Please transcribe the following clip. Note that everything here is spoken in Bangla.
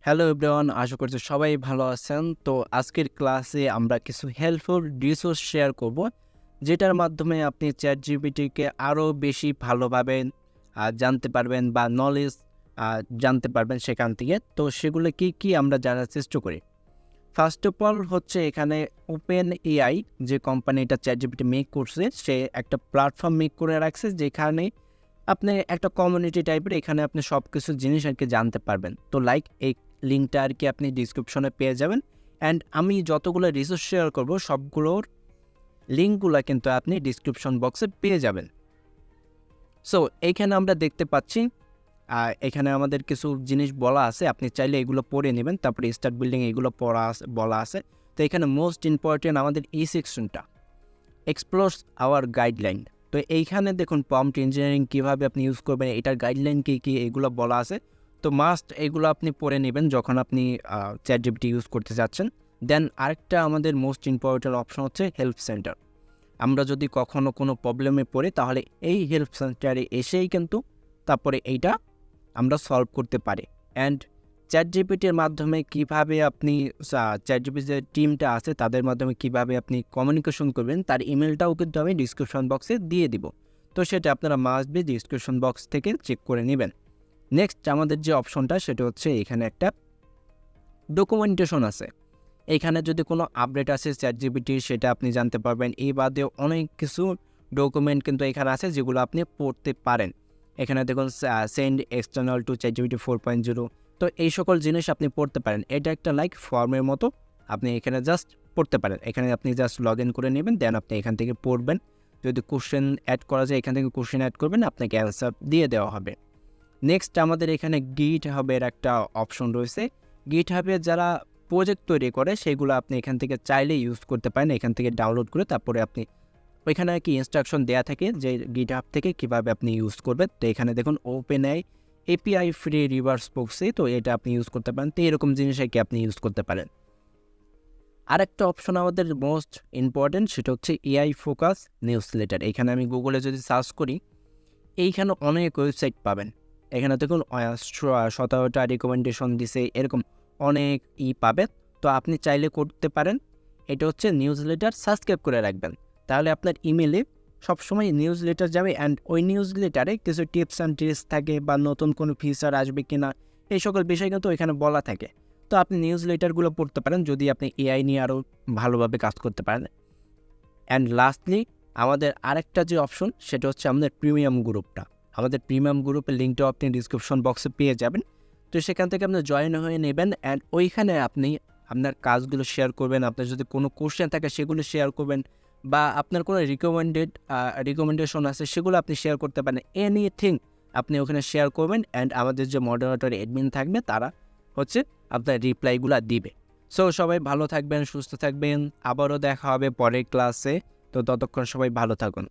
হ্যালো এভরিওয়ান, আশা করছি সবাই ভালো আছেন। তো আজকের ক্লাসে আমরা কিছু হেল্পফুল রিসোর্স শেয়ার করব, যেটার মাধ্যমে আপনি চ্যাটজিপিটিকে আরও বেশি ভালোভাবে জানতে পারবেন বা নলেজ জানতে পারবেন সেখান থেকে। তো সেগুলো কি কি আমরা জানার চেষ্টা করি। ফার্স্ট অফ অল হচ্ছে এখানে ওপেন এআই যে কোম্পানিটা চ্যাটজিপিটি মেক করছে, সে একটা প্ল্যাটফর্ম মেক করে রাখছে যেখানে আপনি একটা কমিউনিটি টাইপের, এখানে আপনি সব কিছু জিনিস আর কি জানতে পারবেন। তো লাইক এই লিঙ্কটা আর কি আপনি ডিসক্রিপশনে পেয়ে যাবেন। অ্যান্ড আমি যতগুলো রিসোর্স শেয়ার করব সবগুলোর লিঙ্কগুলো কিন্তু আপনি ডিসক্রিপশন বক্সে পেয়ে যাবেন। সো এইখানে আমরা দেখতে পাচ্ছি এখানে আমাদের কিছু জিনিস বলা আছে, আপনি চাইলে এগুলো পড়ে নেবেন। তারপরে স্টার্ট বিল্ডিং এগুলো বলা আছে। তো এখানে মোস্ট ইম্পর্টেন্ট আমাদের এই সেকশনটা, এক্সপ্লোরস আওয়ার গাইডলাইন। তো এইখানে দেখুন প্রম্পট ইঞ্জিনিয়ারিং কীভাবে আপনি ইউজ করবেন, এটার গাইডলাইন কী কী এগুলো বলা আছে। তো মাস্ট এগুলো আপনি পড়ে নেবেন যখন আপনি চ্যাটজিপিটি ইউজ করতে যাচ্ছেন। দেন আরেকটা আমাদের মোস্ট ইম্পর্টেন্ট অপশন হচ্ছে হেল্প সেন্টার। আমরা যদি কখনও কোনো প্রবলেমে পড়ি তাহলে এই হেল্প সেন্টারে এসেই কিন্তু তারপরে এইটা আমরা সলভ করতে পারি। অ্যান্ড চ্যাটজিপিটির মাধ্যমে কীভাবে আপনি চ্যাটজিপিটি যে টিমটা আছে তাদের মাধ্যমে কীভাবে আপনি কমিউনিকেশন করবেন তার ইমেলটাও কিন্তু আমি ডিসক্রিপশন বক্সে দিয়ে দিব। তো সেটা আপনারা মাস্ট বি ডিসক্রিপশন বক্স থেকে চেক করে নেবেন। নেক্সট আমাদের যে অপশনটা সেটা হচ্ছে এখানে একটা ডকুমেন্টেশন আছে। এখানে যদি কোনো আপডেট আছে চ্যাটজিপিটির সেটা আপনি জানতে পারবেন। এই বাদেও অনেক কিছু ডকুমেন্ট কিন্তু এখানে আছে যেগুলো আপনি পড়তে পারেন। এখানে দেখুন সেন্ড এক্সটার্নাল টু চ্যাটজিপিটি 4.0। তো এই সকল জিনিস আপনি পড়তে পারেন। এটা একটা লাইক ফর্মের মতো, আপনি এখানে জাস্ট পড়তে পারেন। এখানে আপনি জাস্ট লগ ইন করে নেবেন, দেন আপনি এখান থেকে পড়বেন। যদি কোশ্চেন অ্যাড করা যায় এখান থেকে কোশ্চেন অ্যাড করবেন, আপনাকে অ্যান্সার দিয়ে দেওয়া হবে। নেক্সট আমাদের এখানে গিট হাবের একটা অপশন রয়েছে। গিট হাবে যারা প্রজেক্ট তৈরি করে সেগুলো আপনি এখান থেকে চাইলে ইউজ করতে পারেন, এখান থেকে ডাউনলোড করে তারপরে আপনি ওইখানে কি ইনস্ট্রাকশন দেওয়া থাকে যে গিট হাব থেকে কীভাবে আপনি ইউজ করবেন। তো এখানে দেখুন open API free reverse proxy, তো এটা আপনি ইউজ করতে পারেন। তো এরকম জিনিস আর কি আপনি ইউজ করতে পারেন। আরেকটা অপশন আমাদের মোস্ট ইম্পর্টেন্ট, সেটা হচ্ছে এআই ফোকাস নিউজ লেটার। এখানে আমি গুগলে যদি সার্চ করি এইখানে অনেক ওয়েবসাইট পাবেন। এখানে দেখুন 17টা রিকমেন্ডেশন দিছে, এরকম অনেক পাবেন। তো আপনি চাইলে করতে পারেন, এটা হচ্ছে নিউজ লেটার সাবস্ক্রাইব করে রাখবেন। তাহলে আপনার ইমেলে সবসময় নিউজ লেটার যাবে। অ্যান্ড ওই নিউজ লেটারে কিছু টিপস অ্যান্ড ট্রিক্স থাকে বা নতুন কোনো ফিচার আসবে কিনা এই সকল বিষয় কিন্তু এখানে বলা থাকে। তো আপনি নিউজ লেটারগুলো পড়তে পারেন যদি আপনি এআই নিয়ে আরও ভালোভাবে কাজ করতে পারেন। অ্যান্ড লাস্টলি আমাদের আরেকটা যে অপশন সেটা হচ্ছে আমাদের প্রিমিয়াম গ্রুপটা। আমাদের প্রিমিয়াম গ্রুপের লিঙ্কটাও আপনি ডিসক্রিপশন বক্সে পেয়ে যাবেন। তো সেখান থেকে আপনি জয়েন হয়ে নেবেন। অ্যান্ড ওইখানে আপনি আপনার কাজগুলো শেয়ার করবেন, আপনার যদি কোনো কোশ্চেন থাকে সেগুলো শেয়ার করবেন, বা আপনার কোনো রিকমেন্ডেশন আছে সেগুলো আপনি শেয়ার করতে পারেন। এনিথিং আপনি ওখানে শেয়ার করবেন। অ্যান্ড আমাদের যে মডারেটর অ্যাডমিন থাকবে তারা হচ্ছে আপনার রিপ্লাইগুলো দিবে। সো সবাই ভালো থাকবেন, সুস্থ থাকবেন। আবারও দেখা হবে পরের ক্লাসে। তো ততক্ষণ সবাই ভালো থাকুন।